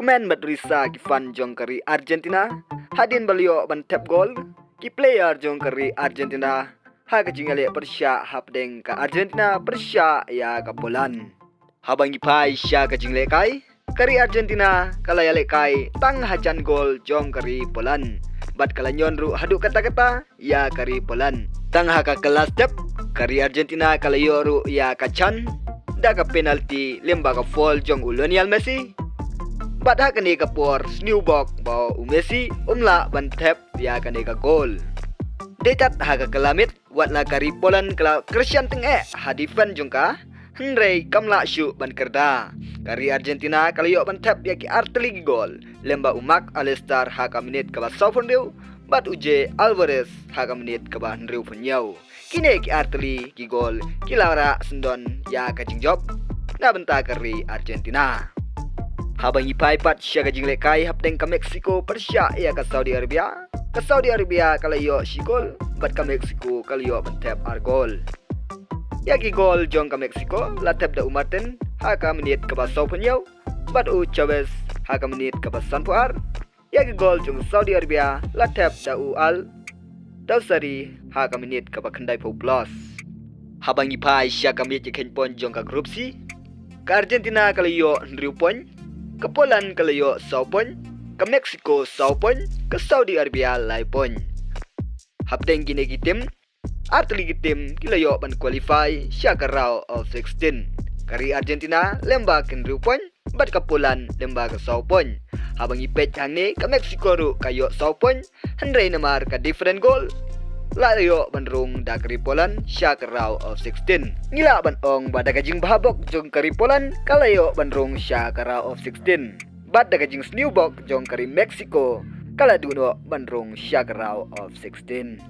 Pemain Madrisa ki fan jong kari Argentina hadin balio ban tap gol ki player jong kari Argentina ha ka jingale Persia hapdeng ka Argentina Persia ya ka Poland habang ipai sya ka jingle kai kari Argentina kalayale kai tang hajan gol jong kari Poland bat kalanyon ru hadu kata-kata ya kari Poland tang ha ka kelas tap kari Argentina kalayo ru ya ka chan da ka penalty lemba ka fall jong Lionel Messi bat ha kani ka por snowbok ba Messi umla ban tap ya kani ka gol detat ha ka kelamit wat la kari Poland kala Christian teng ha defend jong ka Henry kamla syu ban kerda kari Argentina kalayo ban tap ya ki arteli gol lemba umak Alistar ha ka menit ka ba Saufondiu bat uje Alvarez ha ka menit ka ba Henry punyau kini ki arteli ki gol kilara sendon ya ka jingjob na benta kari Argentina habang ipai pat sya ka jingle kai hapdeng ka Mexico Persia ya ka Saudi Arabia kalayo sigol bat ka Mexico kalayo ban tap argol ya ki gol jong ka Mexico la tap da Martin ha ka menit ka ba Saufondiu bat u Chavez ha ka menit ka ba Sanpuar ya ki gol jong Saudi Arabia la tap da Al Dawsari ha ka menit ka ba Khandai Po Plus habang ipai sya ka menit ken pon jong ka group C ka Argentina kalayo 9 pon ka Poland kalayo 10 pon ka Mexico 10 pon ka Saudi Arabia 9 pon hapdeng gini ki tim arteli ki tim kilayo ban qualify sya ka round of 16 kari Argentina lemba ken 9 pon bat ka Poland lemba ka 10 pon habang ipet hang ni ka Mexico ru kayo 10 pon Henry namar ka different goal layo banrung da kari Poland sya ka round of 16 ngila ban ong bada kajing bahabok jong kari Poland kalayo banrung sya ka round of 16 bad da kajing snewbok jong kari Mexico kala duno banrung sya ka round of 16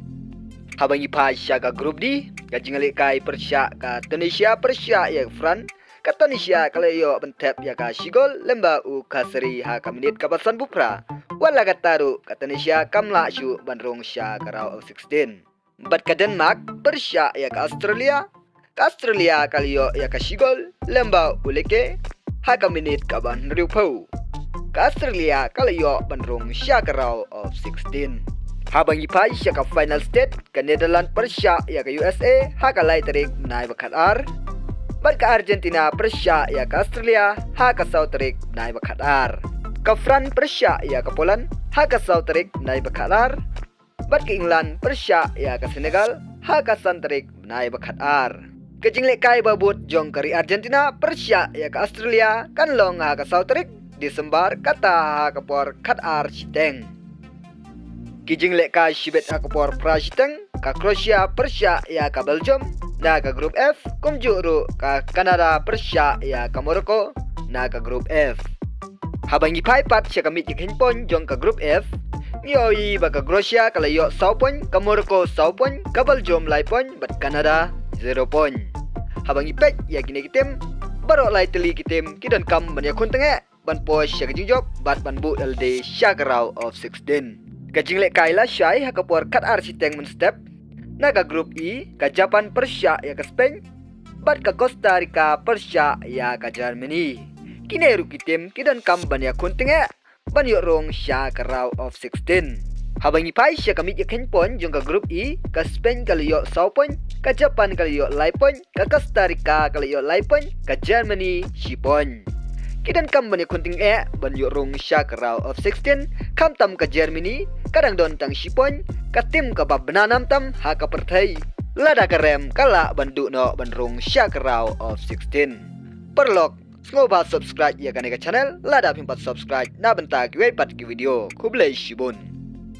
habang ipa sya ka group D kajing alik kai Persia ka Tunisia Persia ya Fran ka Tunisia kalayo ban tap ya ka sigol lemba u kasari ha ka menit ka pasan bupra wala kataru ka Tunisia kamla syu banrung sya ka round of 16 bat ka Denmark Persia ya ka Australia kaliyo ya ka sigol lemba uleke ha ka menit ka ban riupau ka Australia kaliyo banrung sya ka round of 16 habang ipai sya ka final state ka Netherlands Persia ya ka USA ha ka lai tarik nai bakat ar bat ka Argentina Persia ya ka Australia ha ka South tarik nai bakat ar ka France Persia ya ka Poland ha ka South tarik nai bakat ar bat ka England Persia ya ka Senegal ha ka San tarik nai bakat ar ka jingle kai babut jong kari Argentina Persia ya ka Australia kan long ha ka South tarik Desember kata ha ka por kat ar siteng kijing le ka shibet ha ka por prasiteng ka Croatia Persia ya ka Belgium na ka group F kumjuru ka Canada Persia ya ka Morocco na ka group F habang ipai pat sya ka mit ken pon jong ka group F ngiyoi ba ka Croatia kalayo 10 pon ka Morocco 10 pon ka Belgium 9 pon bat Canada 0 pon habang ipet ya gini kitem baro lai teli kitem kidan kam ban ya kun tenge ban pos sya ka jingjob bat ban bu LD sya ka round of 16 kajing le kaila syai ha ka por kat ar siteng men step na ka group E ka Japan Persia ya ka Spain bat ka Costa Rica Persia ya ka Germany kineru kitem kidan kam ban ya kuntenge ban yo rong sya ka round of 16 habang ipai sya kamit ya ken pon jong ka group E ka Spain kalayo 10 pon ka Japan kalayo 9 pon ka Costa Rica kalayo 9 pon ka Germany 10 pon kidan kam ban ya kuntenge ban yo rong sya ka round of 16 kam tam ka Germany kadang don tang 10 pon ka tim ka babnanam tam ha ka perthai lada ka rem kala bandu no banrung sya ka round of 16 perlok Ngoba subscribe ya kaneka channel lada pimpat subscribe na benta ki pat ki video kublai shibun